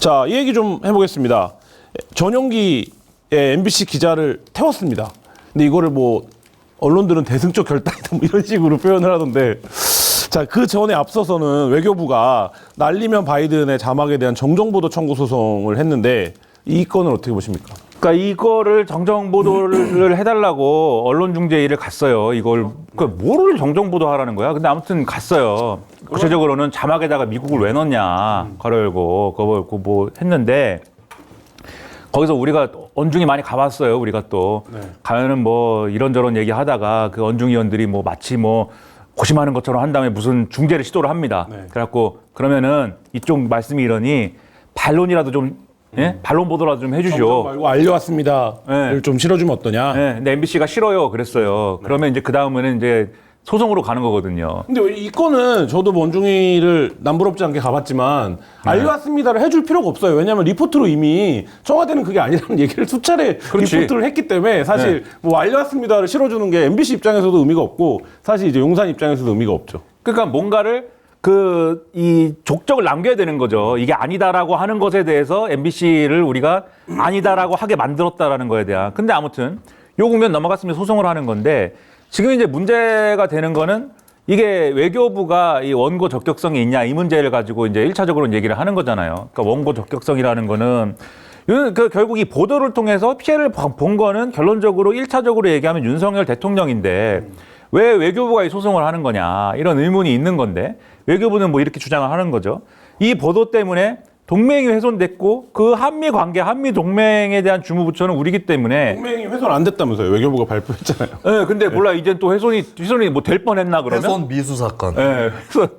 자, 이 얘기 좀 해보겠습니다. 전용기에 MBC 기자를 태웠습니다. 근데 이거를 뭐 언론들은 대승적 결단이다 뭐 이런 식으로 표현을 하던데, 자, 그 전에 앞서서는 외교부가 날리면 바이든의 자막에 대한 정정보도 청구 소송을 했는데 이 건을 어떻게 보십니까? 그러니까 이거를 정정 보도를 해달라고 언론중재위를 갔어요. 이걸 그러니까 뭐를 정정 보도하라는 거야? 근데 아무튼 갔어요. 구체적으로는 자막에다가 미국을 왜 넣냐 가로 열고 그거 뭐 했는데 거기서 우리가 언중이 많이 가봤어요. 우리가 또 가면은 뭐 이런저런 얘기하다가 그 언중위원들이 뭐 마치 뭐 고심하는 것처럼 한 다음에 무슨 중재를 시도를 합니다. 그래갖고 그러면은 이쪽 말씀이 이러니 반론이라도 좀 예? 반론 보도라도 좀 해주시오. 말고 알려왔습니다를 좀 실어주면 어떠냐? 네, 근데 MBC가 싫어요. 그랬어요. 그러면 이제 그 다음에는 이제 소송으로 가는 거거든요. 근데 이 건은 저도 뭐 원중이를 남부럽지 않게 가봤지만 알려왔습니다를 해줄 필요가 없어요. 왜냐하면 리포트로 이미 청와대는 그게 아니라는 얘기를 수차례 리포트를 했기 때문에 사실 뭐 알려왔습니다를 실어주는 게 MBC 입장에서도 의미가 없고 사실 이제 용산 입장에서도 의미가 없죠. 그러니까 뭔가를 이 족적을 남겨야 되는 거죠. 이게 아니다라고 하는 것에 대해서 MBC를 우리가 아니다라고 하게 만들었다라는 거에 대한. 근데 아무튼 요 국면 넘어갔으면 소송을 하는 건데 지금 이제 문제가 되는 거는 이게 외교부가 이 원고 적격성이 있냐 이 문제를 가지고 이제 1차적으로 얘기를 하는 거잖아요. 그러니까 원고 적격성이라는 거는 결국 이 보도를 통해서 피해를 본 거는 결론적으로 1차적으로 얘기하면 윤석열 대통령인데 왜 외교부가 이 소송을 하는 거냐 이런 의문이 있는 건데 외교부는 뭐 이렇게 주장을 하는 거죠. 이 보도 때문에 동맹이 훼손됐고 그 한미 관계, 한미 동맹에 대한 주무부처는 우리기 때문에 동맹이 훼손 안 됐다면서요. 외교부가 발표했잖아요. 네, 근데 몰라 이제 또 훼손이 뭐 될 뻔했나 그러면? 훼손 미수 사건. 네,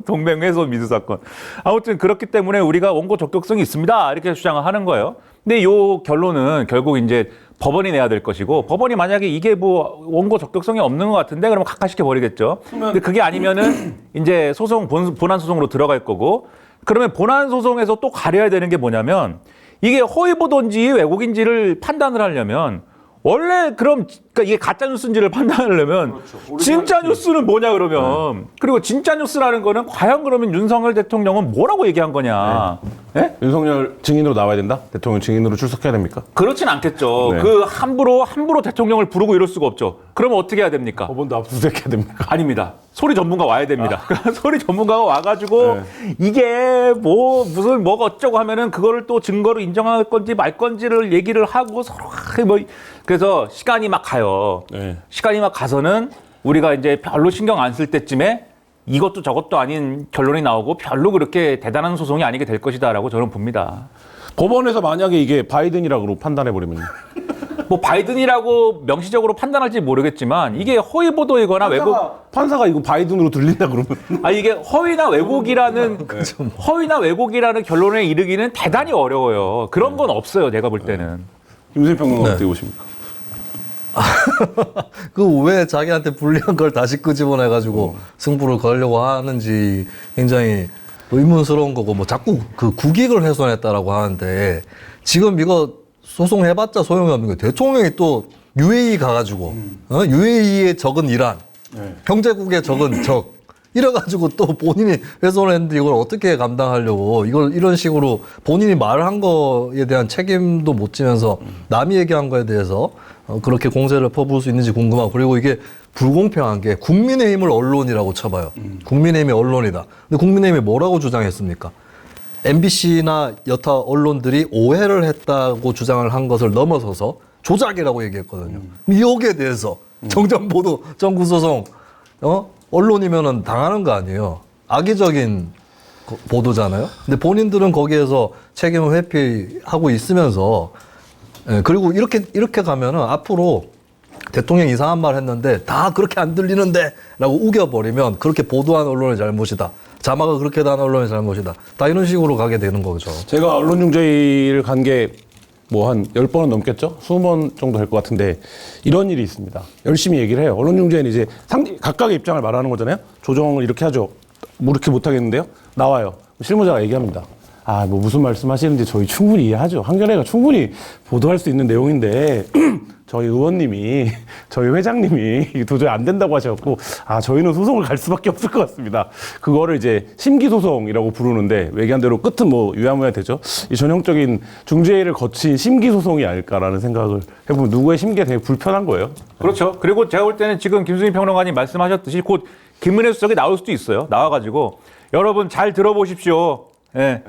동맹 훼손 미수 사건. 아무튼 그렇기 때문에 우리가 원고 적격성이 있습니다 이렇게 주장을 하는 거예요. 근데 요 결론은 결국 이제 법원이 내야 될 것이고 법원이 만약에 이게 뭐 원고 적격성이 없는 것 같은데 그러면 각하시켜 버리겠죠. 근데 그게 아니면은 이제 소송 본안 소송으로 들어갈 거고 그러면 본안 소송에서 또 가려야 되는 게 뭐냐면 이게 허위 보도인지 왜곡인지를 판단을 하려면 원래 그러니까 이게 가짜 뉴스인지를 판단하려면 진짜 뉴스는 뭐냐 그러면 그리고 진짜 뉴스라는 거는 과연 그러면 윤석열 대통령은 뭐라고 얘기한 거냐? 네? 윤석열 증인으로 나와야 된다? 대통령 증인으로 출석해야 됩니까? 그렇진 않겠죠. 네. 그 함부로 대통령을 부르고 이럴 수가 없죠. 그러면 어떻게 해야 됩니까? 법원도 압수수색해야 됩니까? 아닙니다. 소리 전문가 와야 됩니다. 소리 전문가가 와가지고 이게 뭐 무슨 뭐가 어쩌고 하면은 그거를 또 증거로 인정할 건지 말 건지를 얘기를 하고 서로 뭐 그래서 시간이 막 가요. 시간이 막 가서는 우리가 이제 별로 신경 안 쓸 때쯤에 이것도 저것도 아닌 결론이 나오고 별로 그렇게 대단한 소송이 아니게 될 것이다라고 저는 봅니다. 법원에서 만약에 이게 바이든이라고 판단해버리면 뭐 바이든이라고 명시적으로 판단할지 모르겠지만 이게 허위 보도이거나 왜곡 판사가 이거 바이든으로 들린다 그러면 이게 허위나 왜곡이라는 결론에 이르기는 대단히 어려워요. 그런 건 없어요. 내가 볼 때는. 김수현 평론가 어떻게 보십니까? 그 왜 자기한테 불리한 걸 다시 끄집어내가지고 승부를 걸려고 하는지 굉장히 의문스러운 거고 뭐 자꾸 그 국익을 훼손했다라고 하는데 지금 이거 소송해봤자 소용이 없는 거예요. 대통령이 또 UAE 가가지고 UAE의 적은 이란, 형제국의 적은 적 이래가지고 또 본인이 훼손을 했는데 이걸 어떻게 감당하려고 이걸 이런 식으로 본인이 말한 거에 대한 책임도 못 지면서 남이 얘기한 거에 대해서 그렇게 공세를 퍼부을 수 있는지 궁금하고 그리고 이게 불공평한 게 국민의힘을 언론이라고 쳐봐요. 국민의힘이 언론이다. 근데 국민의힘이 뭐라고 주장했습니까? MBC나 여타 언론들이 오해를 했다고 주장을 한 것을 넘어서서 조작이라고 얘기했거든요. 여기에 대해서 정정보도 청구소송 언론이면은 당하는 거 아니에요. 악의적인 보도잖아요. 근데 본인들은 거기에서 책임을 회피하고 있으면서 그리고 이렇게 가면은 앞으로 대통령 이상한 말 했는데 다 그렇게 안 들리는데 라고 우겨버리면 그렇게 보도한 언론의 잘못이다. 자막을 그렇게 단 언론의 잘못이다. 다 이런 식으로 가게 되는 거죠. 제가 언론중재위를 간 게 뭐 한 10번은 넘겠죠? 20번 정도 될 것 같은데 이런 일이 있습니다. 열심히 얘기를 해요. 언론중재위는 이제 각각의 입장을 말하는 거잖아요. 조정을 이렇게 하죠. 뭐 이렇게 못하겠는데요? 나와요. 실무자가 얘기합니다. 뭐 무슨 말씀하시는지 저희 충분히 이해하죠. 한겨레가 충분히 보도할 수 있는 내용인데 저희 의원님이 저희 회장님이 도저히 안 된다고 하셔갖고 저희는 소송을 갈 수밖에 없을 것 같습니다. 그거를 이제 심기소송이라고 부르는데 외교한대로 끝은 뭐 유야무야 되죠. 이 전형적인 중재를 거친 심기소송이 아닐까라는 생각을 해보면 누구의 심기가 되게 불편한 거예요. 그렇죠. 그리고 제가 볼 때는 지금 김수민 평론가님 말씀하셨듯이 곧 김은혜 수석이 나올 수도 있어요. 나와가지고 여러분 잘 들어보십시오. 예.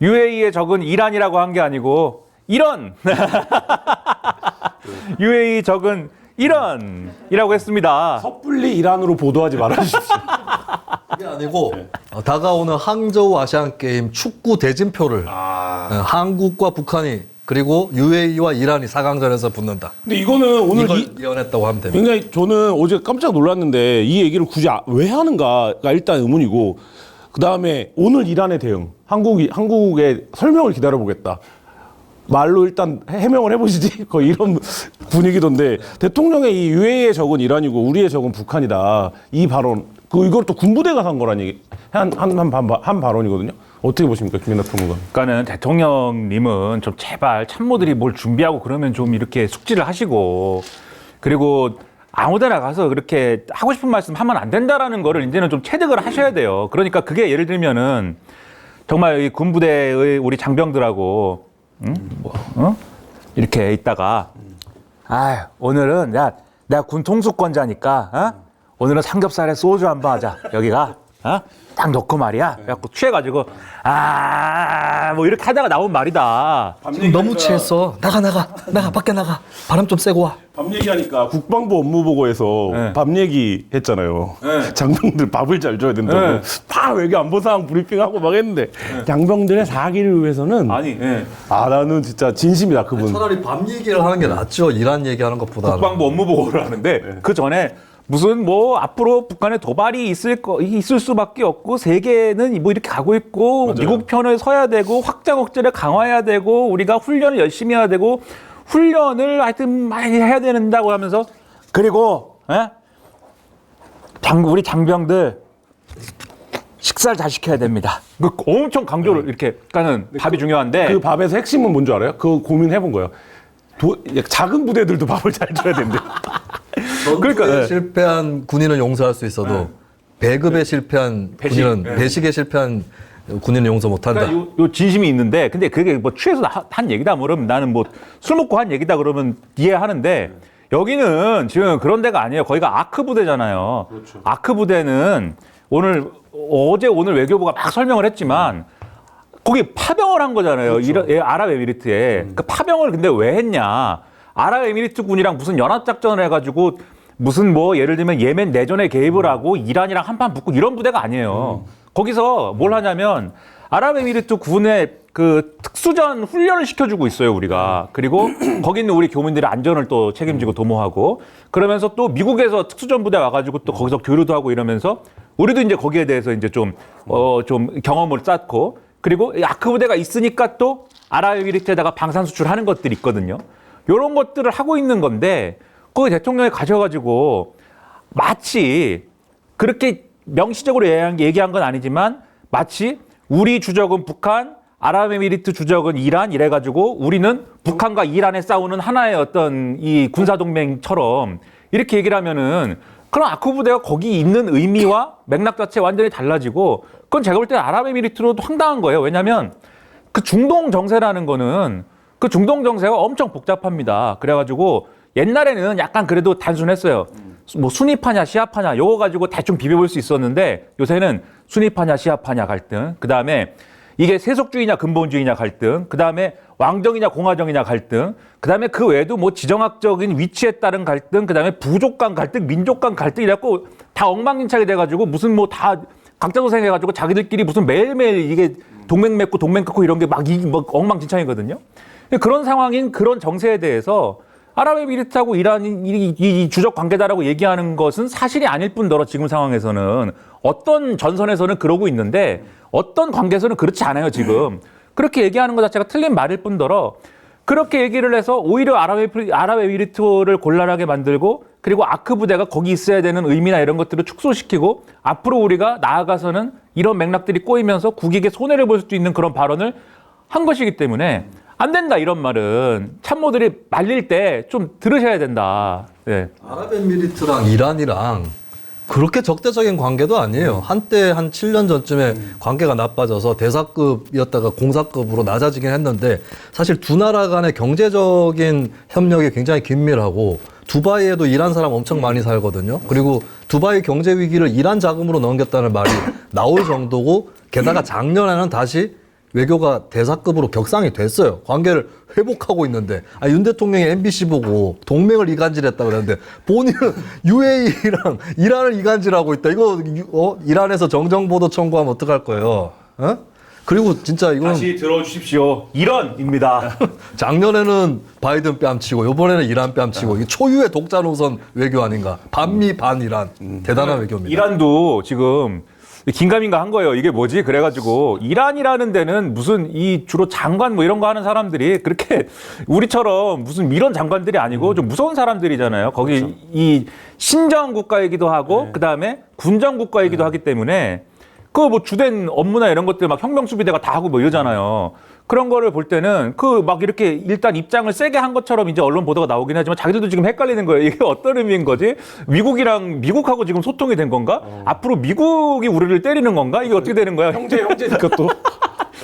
UAE의 적은 이란이라고 한 게 아니고 이런 UAE 적은 이란이라고 했습니다. 섣불리 이란으로 보도하지 말아주십시오. 그게 아니고 다가오는 항저우 아시안게임 축구 대진표를 한국과 북한이 그리고 UAE와 이란이 4강전에서 붙는다. 근데 이거는 오늘 이걸 예언했다고 하면 됩니다. 굉장히 저는 어제 깜짝 놀랐는데 이 얘기를 굳이 왜 하는가가 일단 의문이고 그 다음에 오늘 이란의 대응 한국의 설명을 기다려보겠다. 말로 일단 해명을 해보시지. 거의 이런 분위기던데 대통령의 이 UAE의 적은 이란이고 우리의 적은 북한이다. 이 발언 이걸 또 군부대가 한 거란 얘기 한 발언이거든요. 어떻게 보십니까, 김연아 평론가? 그러니까는 대통령님은 좀 제발 참모들이 뭘 준비하고 그러면 좀 이렇게 숙지를 하시고 그리고 아무데나 가서 그렇게 하고 싶은 말씀 하면 안 된다라는 거를 이제는 좀 체득을 하셔야 돼요. 그러니까 그게 예를 들면은 정말 이 군부대의 우리 장병들하고 이렇게 있다가 오늘은 내가 군 통수권자니까 오늘은 삼겹살에 소주 한번 하자. 여기가 딱 놓고 말이야. 그래갖고 취해가지고 뭐 이렇게 하다가 나온 말이다. 지금 너무 취했어. 나가 밖에 나가. 바람 좀 쐬고 와. 밥 얘기하니까 국방부 업무보고에서 네. 밥 얘기 했잖아요. 네. 장병들 밥을 잘 줘야 된다고. 네. 다 외교 안보 상황 브리핑하고 막 했는데 장병들의 사기를 위해서는 나는 진짜 진심이다 그분. 차라리 밤 얘기를 하는 게 낫죠. 이란 얘기하는 것보다. 국방부 업무보고를 하는데 그 전에 무슨 뭐 앞으로 북한에 도발이 있을 수밖에 없고 세계는 뭐 이렇게 가고 있고 맞아요. 미국 편을 서야 되고 확장 억제를 강화해야 되고 우리가 훈련을 열심히 해야 되고 훈련을 하여튼 많이 해야 된다고 하면서 그리고 우리 장병들 식사를 잘 시켜야 됩니다. 엄청 강조를 이렇게 하는 밥이 중요한데 그 밥에서 핵심은 뭔지 알아요? 그거 고민해본 거예요. 작은 부대들도 밥을 잘 줘야 된대. 그러니까 실패한 군인은 용서할 수 있어도 배급에 실패한 군인은 배식에 실패한 군인은 용서 못한다. 그러니까 요 진심이 있는데 근데 그게 뭐 취해서 한 얘기다 그러면 나는 뭐 술 먹고 한 얘기다 그러면 이해하는데 여기는 지금 그런 데가 아니에요. 거기가 아크 부대잖아요. 그렇죠. 아크 부대는 오늘 외교부가 막 설명을 했지만 거기 파병을 한 거잖아요. 그렇죠. 아랍에미리트에. 그 파병을 근데 왜 했냐. 아랍에미리트 군이랑 무슨 연합작전을 해가지고 무슨 뭐 예를 들면 예멘 내전에 개입을 하고 이란이랑 한판 붙고 이런 부대가 아니에요. 거기서 뭘 하냐면 아랍에미리트 군의 그 특수전 훈련을 시켜주고 있어요, 우리가. 그리고 거기 있는 우리 교민들의 안전을 또 책임지고 도모하고 그러면서 또 미국에서 특수전 부대 와가지고 또 거기서 교류도 하고 이러면서 우리도 이제 거기에 대해서 이제 좀 경험을 쌓고 그리고 아크 부대가 있으니까 또 아랍에미리트에다가 방산 수출하는 것들이 있거든요. 이런 것들을 하고 있는 건데 거기 대통령이 가셔가지고 마치 그렇게 명시적으로 얘기한 건 아니지만 마치 우리 주적은 북한, 아랍에미리트 주적은 이란 이래가지고 우리는 북한과 이란에 싸우는 하나의 어떤 이 군사동맹처럼 이렇게 얘기를 하면은 그럼 아크 부대가 거기 있는 의미와 맥락 자체 완전히 달라지고 그건 제가 볼 때는 아랍에미리트로도 황당한 거예요. 왜냐하면 그 중동 정세라는 거는 그 중동 정세가 엄청 복잡합니다. 그래가지고 옛날에는 약간 그래도 단순했어요. 뭐 순위파냐 시아파냐 요거 가지고 대충 비벼볼 수 있었는데 요새는 순위파냐 시아파냐 갈등, 그 다음에 이게 세속주의냐 근본주의냐 갈등, 그 다음에 왕정이냐 공화정이냐 갈등, 그 다음에 그 외에도 뭐 지정학적인 위치에 따른 갈등, 그 다음에 부족 간 갈등, 민족 간 갈등 이래갖고 다 엉망진창이 돼가지고 무슨 뭐 다 각자 도생해가지고 자기들끼리 무슨 매일매일 이게 동맹 맺고 동맹 끊고 이런 게 막 엉망진창이거든요. 그런 상황인 그런 정세에 대해서 아랍에미리트하고 이란이 이 주적 관계다라고 얘기하는 것은 사실이 아닐 뿐더러 지금 상황에서는 어떤 전선에서는 그러고 있는데 어떤 관계에서는 그렇지 않아요, 지금. 그렇게 얘기하는 것 자체가 틀린 말일 뿐더러 그렇게 얘기를 해서 오히려 아랍에미리트를 곤란하게 만들고 그리고 아크 부대가 거기 있어야 되는 의미나 이런 것들을 축소시키고 앞으로 우리가 나아가서는 이런 맥락들이 꼬이면서 국익에 손해를 볼 수도 있는 그런 발언을 한 것이기 때문에 안 된다 이런 말은 참모들이 말릴 때 좀 들으셔야 된다. 네. 아랍에미리트랑 이란이랑 그렇게 적대적인 관계도 아니에요. 한때 한 7년 전쯤에 관계가 나빠져서 대사급이었다가 공사급으로 낮아지긴 했는데 사실 두 나라 간의 경제적인 협력이 굉장히 긴밀하고 두바이에도 이란 사람 엄청 많이 살거든요. 그리고 두바이 경제 위기를 이란 자금으로 넘겼다는 말이 나올 정도고 게다가 작년에는 다시 외교가 대사급으로 격상이 됐어요. 관계를 회복하고 있는데 윤 대통령이 MBC 보고 동맹을 이간질했다고 그랬는데 본인은 UAE랑 이란을 이간질하고 있다. 이거 이란에서 정정보도 청구하면 어떡할 거예요? 어? 그리고 진짜 이건 다시 들어주십시오. 이런입니다. 작년에는 바이든 뺨치고 이번에는 이란 뺨치고 이게 초유의 독자 노선 외교 아닌가? 반미 반이란 대단한 외교입니다. 이란도 지금 긴가민가 한 거예요. 이게 뭐지? 그래가지고 이란이라는 데는 무슨 이 주로 장관 뭐 이런 거 하는 사람들이 그렇게 우리처럼 무슨 이런 장관들이 아니고 좀 무서운 사람들이잖아요. 거기 그렇죠. 이 신정 국가이기도 하고 그다음에 군정 국가이기도 하기 때문에 그 뭐 주된 업무나 이런 것들 막 혁명수비대가 다 하고 뭐 이러잖아요. 그런 거를 볼 때는 그 막 이렇게 일단 입장을 세게 한 것처럼 이제 언론 보도가 나오긴 하지만 자기들도 지금 헷갈리는 거예요. 이게 어떤 의미인 거지? 미국하고 지금 소통이 된 건가? 앞으로 미국이 우리를 때리는 건가? 이게 어떻게 되는 거야? 형제니까 또.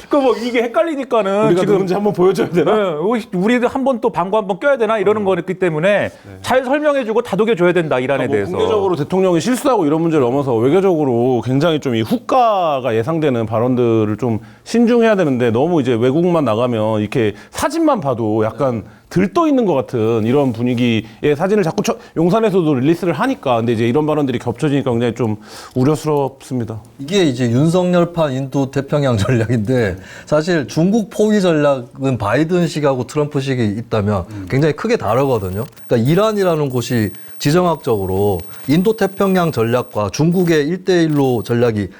그 뭐 이게 헷갈리니까는 우리가 지금 누군지 한번 보여줘야 되나? 네, 우리도 한번 또 방구 한번 껴야 되나 이러는 거기 때문에 잘 설명해주고 다독여줘야 된다 이란에 대해서. 국내적으로 대통령이 실수하고 이런 문제를 넘어서 외교적으로 굉장히 좀 이 후과가 예상되는 발언들을 좀 신중해야 되는데 너무 이제 외국만 나가면 이렇게 사진만 봐도 약간 들떠 있는 것 같은 이런 분위기의 사진을 자꾸 용산에서도 릴리스를 하니까 근데 이제 이런 발언들이 겹쳐지니까 굉장히 좀 우려스럽습니다. 이게 이제 윤석열판 인도 태평양 전략인데 사실 중국 포위 전략은 바이든식하고 트럼프식이 있다면 굉장히 크게 다르거든요. 그러니까 이란이라는 곳이 지정학적으로 인도 태평양 전략과 중국의 1대1로 전략이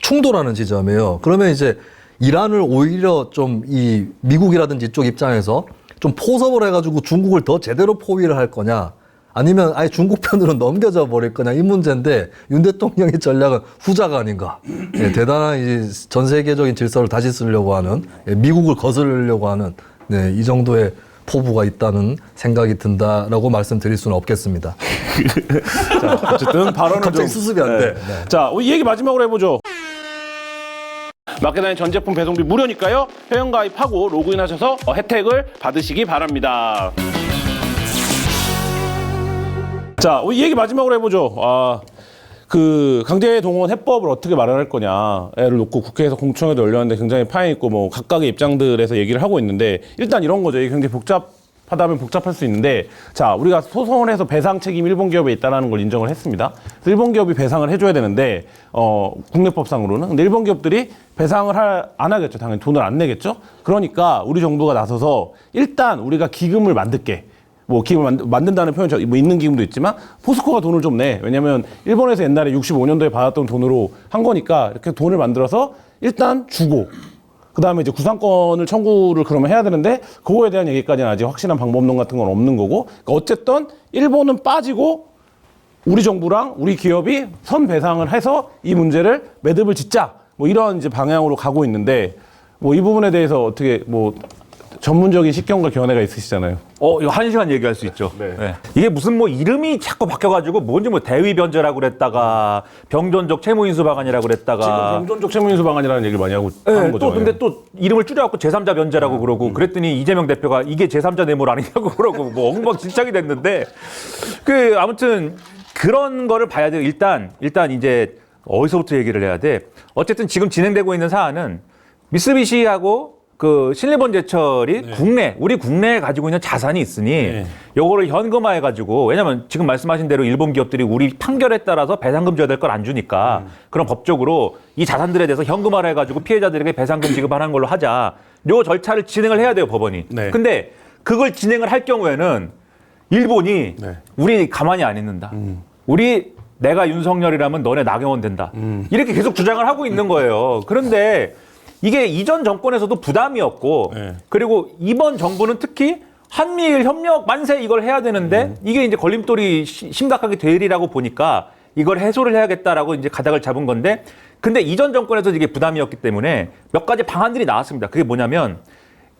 충돌하는 지점이에요. 그러면 이제 이란을 오히려 좀 이 미국이라든지 이쪽 입장에서 좀 포섭을 해가지고 중국을 더 제대로 포위를 할 거냐 아니면 아예 중국 편으로 넘겨져 버릴 거냐 이 문제인데 윤 대통령의 전략은 후자가 아닌가. 네, 대단한 이제 전 세계적인 질서를 다시 쓰려고 하는 미국을 거스르려고 하는 네, 이 정도의 포부가 있다는 생각이 든다라고 말씀드릴 수는 없겠습니다. 자, 어쨌든 발언은 갑자기 수습이 안 돼. 네. 자, 이 얘기 마지막으로 해보죠. 마켓단의 전 제품 배송비 무료니까요. 회원가입하고 로그인하셔서 혜택을 받으시기 바랍니다. 자, 이 얘기 마지막으로 해보죠. 그 강제 동원 해법을 어떻게 마련할 거냐를 놓고 국회에서 공청회도 열렸는데 굉장히 파행 있고 뭐 각각의 입장들에서 얘기를 하고 있는데 일단 이런 거죠. 이게 굉장히 복잡하다면 복잡할 수 있는데 자, 우리가 소송을 해서 배상 책임 일본 기업에 있다는 걸 인정을 했습니다. 그래서 일본 기업이 배상을 해줘야 되는데 국내법상으로는 근데 일본 기업들이 배상을 안 하겠죠. 당연히 돈을 안 내겠죠. 그러니까 우리 정부가 나서서 일단 우리가 기금을 만들게. 뭐 기금을 만든다는 표현이 뭐 있는 기금도 있지만 포스코가 돈을 좀 내. 왜냐면 일본에서 옛날에 65년도에 받았던 돈으로 한 거니까 이렇게 돈을 만들어서 일단 주고 그다음에 이제 구상권을 청구를 그러면 해야 되는데 그거에 대한 얘기까지는 아직 확실한 방법론 같은 건 없는 거고 그러니까 어쨌든 일본은 빠지고 우리 정부랑 우리 기업이 선배상을 해서 이 문제를 매듭을 짓자 뭐 이런 이제 방향으로 가고 있는데 뭐 이 부분에 대해서 어떻게 뭐 전문적인 식견과 견해가 있으시잖아요. 이거 1시간 얘기할 수 있죠. 네. 이게 무슨 뭐 이름이 자꾸 바뀌어가지고 뭔지 뭐 대위변제라고 그랬다가 병존적 채무인수 방안이라고 그랬다가 지금 병존적 채무인수 방안이라는 얘기를 많이 하고 하는 거죠. 또 근데 또 이름을 줄여갖고 제3자 변제라고 그러고 그랬더니 이재명 대표가 이게 제3자 뇌물 아니냐고 그러고 뭐 엉망진창이 됐는데 그 아무튼 그런 거를 봐야 돼요. 일단 이제 어디서부터 얘기를 해야 돼? 어쨌든 지금 진행되고 있는 사안은 미쓰비시하고 그 신일본제철이 우리 국내에 가지고 있는 자산이 있으니 요거를 현금화해가지고 왜냐면 지금 말씀하신 대로 일본 기업들이 우리 판결에 따라서 배상금 줘야 될 걸 안 주니까 그럼 법적으로 이 자산들에 대해서 현금화를 해가지고 피해자들에게 배상금 지급하는 걸로 하자. 요 절차를 진행을 해야 돼요, 법원이. 네. 근데 그걸 진행을 할 경우에는 일본이 우리 가만히 안 있는다. 내가 윤석열이라면 너네 나경원 된다. 이렇게 계속 주장을 하고 있는 거예요. 그런데 이게 이전 정권에서도 부담이었고 그리고 이번 정부는 특히 한미일 협력 만세 이걸 해야 되는데 이게 이제 걸림돌이 심각하게 되리라고 보니까 이걸 해소를 해야겠다라고 이제 가닥을 잡은 건데 근데 이전 정권에서 이게 부담이었기 때문에 몇 가지 방안들이 나왔습니다. 그게 뭐냐면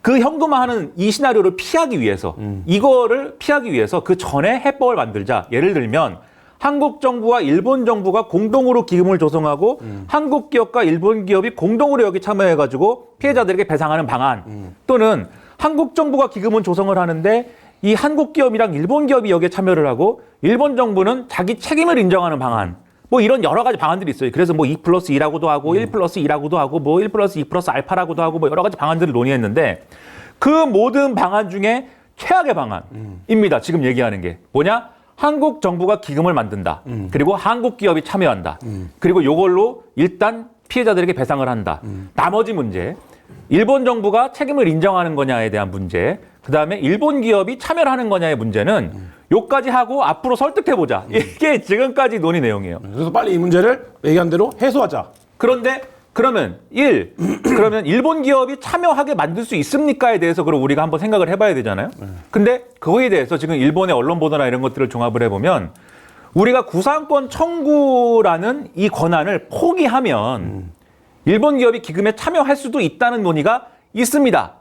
그 현금화하는 이 시나리오를 피하기 위해서 이거를 피하기 위해서 그 전에 해법을 만들자. 예를 들면 한국 정부와 일본 정부가 공동으로 기금을 조성하고 한국 기업과 일본 기업이 공동으로 여기 참여해가지고 피해자들에게 배상하는 방안 또는 한국 정부가 기금은 조성을 하는데 이 한국 기업이랑 일본 기업이 여기에 참여를 하고 일본 정부는 자기 책임을 인정하는 방안 뭐 이런 여러 가지 방안들이 있어요. 그래서 뭐 2+2라고도 하고 1+2라고도 하고 뭐 1+2 + 알파라고도 하고 뭐 여러 가지 방안들을 논의했는데 그 모든 방안 중에 최악의 방안입니다. 지금 얘기하는 게 뭐냐? 한국 정부가 기금을 만든다. 그리고 한국 기업이 참여한다. 그리고 요걸로 일단 피해자들에게 배상을 한다. 나머지 문제, 일본 정부가 책임을 인정하는 거냐에 대한 문제, 그다음에 일본 기업이 참여를 하는 거냐의 문제는 요까지 하고 앞으로 설득해보자. 이게 지금까지 논의 내용이에요. 그래서 빨리 이 문제를 얘기한 대로 해소하자. 그런데 그러면 그러면 일본 기업이 참여하게 만들 수 있습니까에 대해서 그럼 우리가 한번 생각을 해봐야 되잖아요. 근데 그거에 대해서 지금 일본의 언론 보도나 이런 것들을 종합을 해보면 우리가 구상권 청구라는 이 권한을 포기하면 일본 기업이 기금에 참여할 수도 있다는 논의가 있습니다.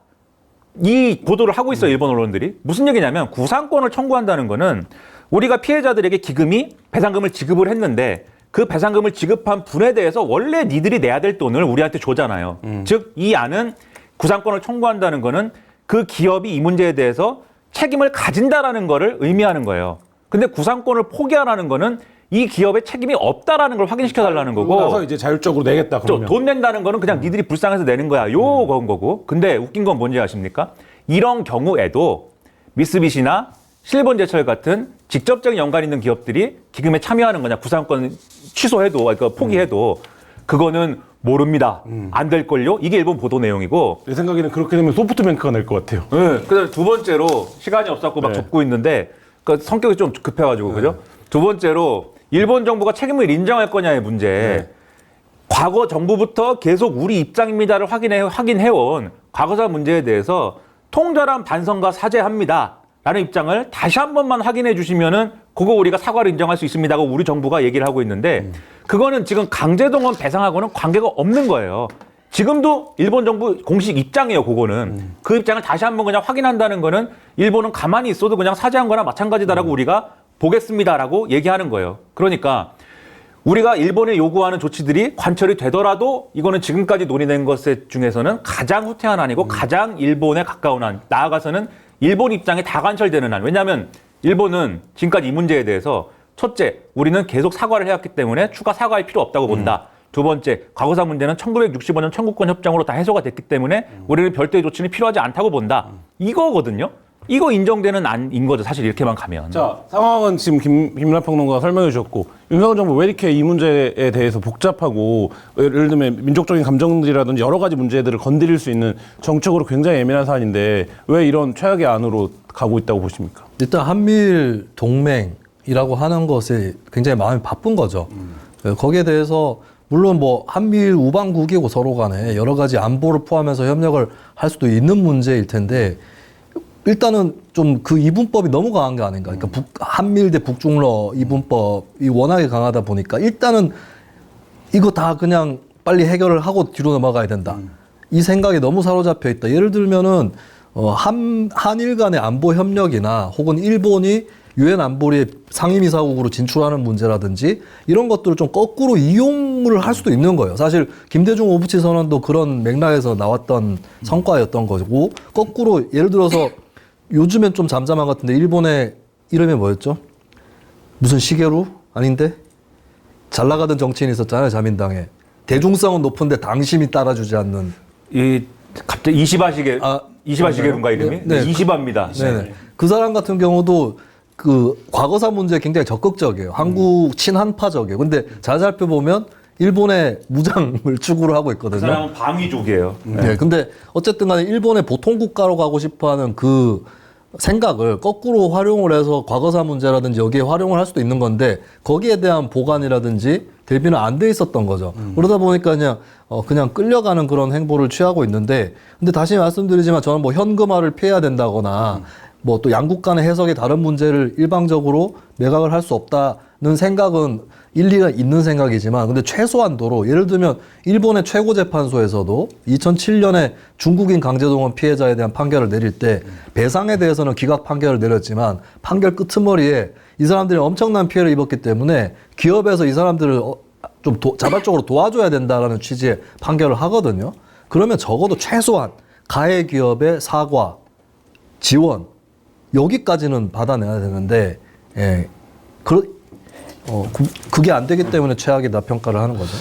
이 보도를 하고 있어요, 일본 언론들이. 무슨 얘기냐면 구상권을 청구한다는 거는 우리가 피해자들에게 기금이 배상금을 지급을 했는데 그 배상금을 지급한 분에 대해서 원래 니들이 내야 될 돈을 우리한테 줬잖아요. 즉, 이 안은 구상권을 청구한다는 거는 그 기업이 이 문제에 대해서 책임을 가진다라는 거를 의미하는 거예요. 근데 구상권을 포기하라는 거는 이 기업의 책임이 없다라는 걸 확인시켜달라는 거고. 그래서 이제 자율적으로 내겠다. 그러면. 돈 낸다는 거는 그냥 니들이 불쌍해서 내는 거야. 요건 거고. 근데 웃긴 건 뭔지 아십니까? 이런 경우에도 미쓰비시나 실본제철 같은 직접적인 연관 있는 기업들이 기금에 참여하는 거냐, 구상권 취소해도, 그러니까 포기해도 그거는 모릅니다. 안 될걸요? 이게 일본 보도 내용이고. 내 생각에는 그렇게 되면 소프트뱅크가 낼 것 같아요. 네. 그다음에 두 번째로 시간이 없었고 막 네. 접고 있는데 그 성격이 좀 급해가지고 그죠? 두 번째로 일본 정부가 책임을 인정할 거냐의 문제. 과거 정부부터 계속 우리 입장입니다를 확인해온 과거사 문제에 대해서 통절한 반성과 사죄합니다. 라는 입장을 다시 한 번만 확인해 주시면은 그거 우리가 사과를 인정할 수 있습니다고 우리 정부가 얘기를 하고 있는데 그거는 지금 강제동원 배상하고는 관계가 없는 거예요. 지금도 일본 정부 공식 입장이에요, 그거는. 그 입장을 다시 한 번 그냥 확인한다는 거는 일본은 가만히 있어도 그냥 사죄한 거나 마찬가지다라고 우리가 보겠습니다라고 얘기하는 거예요. 그러니까 우리가 일본에 요구하는 조치들이 관철이 되더라도 이거는 지금까지 논의된 것 중에서는 가장 후퇴한 안이고 가장 일본에 가까운 안, 나아가서는 일본 입장에 다 관철되는 안. 왜냐하면 일본은 지금까지 이 문제에 대해서 첫째, 우리는 계속 사과를 해왔기 때문에 추가 사과할 필요 없다고 본다. 두 번째, 과거사 문제는 1965년 청구권 협정으로 다 해소가 됐기 때문에 우리는 별도의 조치는 필요하지 않다고 본다. 이거거든요. 이거 인정되는 안인 거죠. 사실 이렇게만 가면. 자, 상황은 지금 김민하 평론가가 설명해 주셨고 윤석열 정부 왜 이렇게 이 문제에 대해서 복잡하고 예를 들면 민족적인 감정들이라든지 여러 가지 문제들을 건드릴 수 있는 정책으로 굉장히 예민한 사안인데 왜 이런 최악의 안으로 가고 있다고 보십니까? 일단 한미일 동맹이라고 하는 것에 굉장히 마음이 바쁜 거죠. 거기에 대해서 물론 뭐 한미일 우방국이고 서로 간에 여러 가지 안보를 포함해서 협력을 할 수도 있는 문제일 텐데 일단은 좀 그 이분법이 너무 강한 게 아닌가. 그러니까 한미일 대 북중러 이분법이 워낙에 강하다 보니까 일단은 이거 다 그냥 빨리 해결을 하고 뒤로 넘어가야 된다. 이 생각이 너무 사로잡혀 있다. 예를 들면은 한일 간의 안보 협력이나 혹은 일본이 유엔 안보리에 상임이사국으로 진출하는 문제라든지 이런 것들을 좀 거꾸로 이용을 할 수도 있는 거예요. 사실 김대중 오부치 선언도 그런 맥락에서 나왔던 성과였던 거고 거꾸로 예를 들어서 요즘엔 좀 잠잠한 것 같은데 일본의 이름이 뭐였죠? 무슨 시게루? 아닌데? 잘 나가던 정치인이 있었잖아요, 자민당에. 대중성은 높은데 당심이 따라주지 않는. 이 갑자기 이시바시게인가 이름이? 네. 이시바입니다. 네. 그 사람 같은 경우도 그 과거사 문제에 굉장히 적극적이에요. 한국 친한파적이에요. 근데 잘 살펴보면 일본의 무장을 추구를 하고 있거든요. 그 사람은 방위족이에요. 네. 근데 어쨌든 간에 일본의 보통 국가로 가고 싶어 하는 그 생각을 거꾸로 활용을 해서 과거사 문제라든지 여기에 활용을 할 수도 있는 건데 거기에 대한 보관이라든지 대비는 안 돼 있었던 거죠. 그러다 보니까 그냥 끌려가는 그런 행보를 취하고 있는데 근데 다시 말씀드리지만 저는 뭐 현금화를 피해야 된다거나 뭐 또 양국 간의 해석이 다른 문제를 일방적으로 매각을 할 수 없다는 생각은 일리가 있는 생각이지만 근데 최소한도로 예를 들면 일본의 최고재판소에서도 2007년에 중국인 강제동원 피해자에 대한 판결을 내릴 때 배상에 대해서는 기각 판결을 내렸지만 판결 끄트머리에 이 사람들이 엄청난 피해를 입었기 때문에 기업에서 이 사람들을 좀 자발적으로 도와줘야 된다라는 취지의 판결을 하거든요. 그러면 적어도 최소한 가해 기업의 사과, 지원 여기까지는 받아내야 되는데 예, 그게 안 되기 때문에 최악이다 평가를 하는 거죠.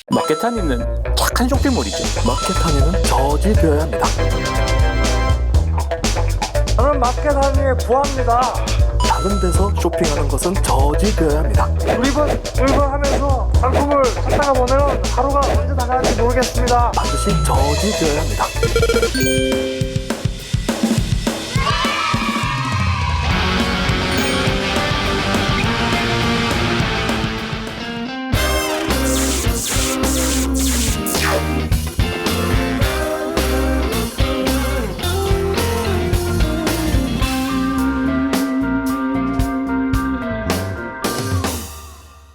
마케타니는 착한 쇼핑몰이죠. 마케타니는 저질되어야 합니다. 저는 마켓하니에 구합니다. 다른 데서 쇼핑하는 것은 저질되어야 합니다. 울분하면서 상품을 찾다가 보면 하루가 언제 나갈지 모르겠습니다. 반드시 저질되어야 합니다.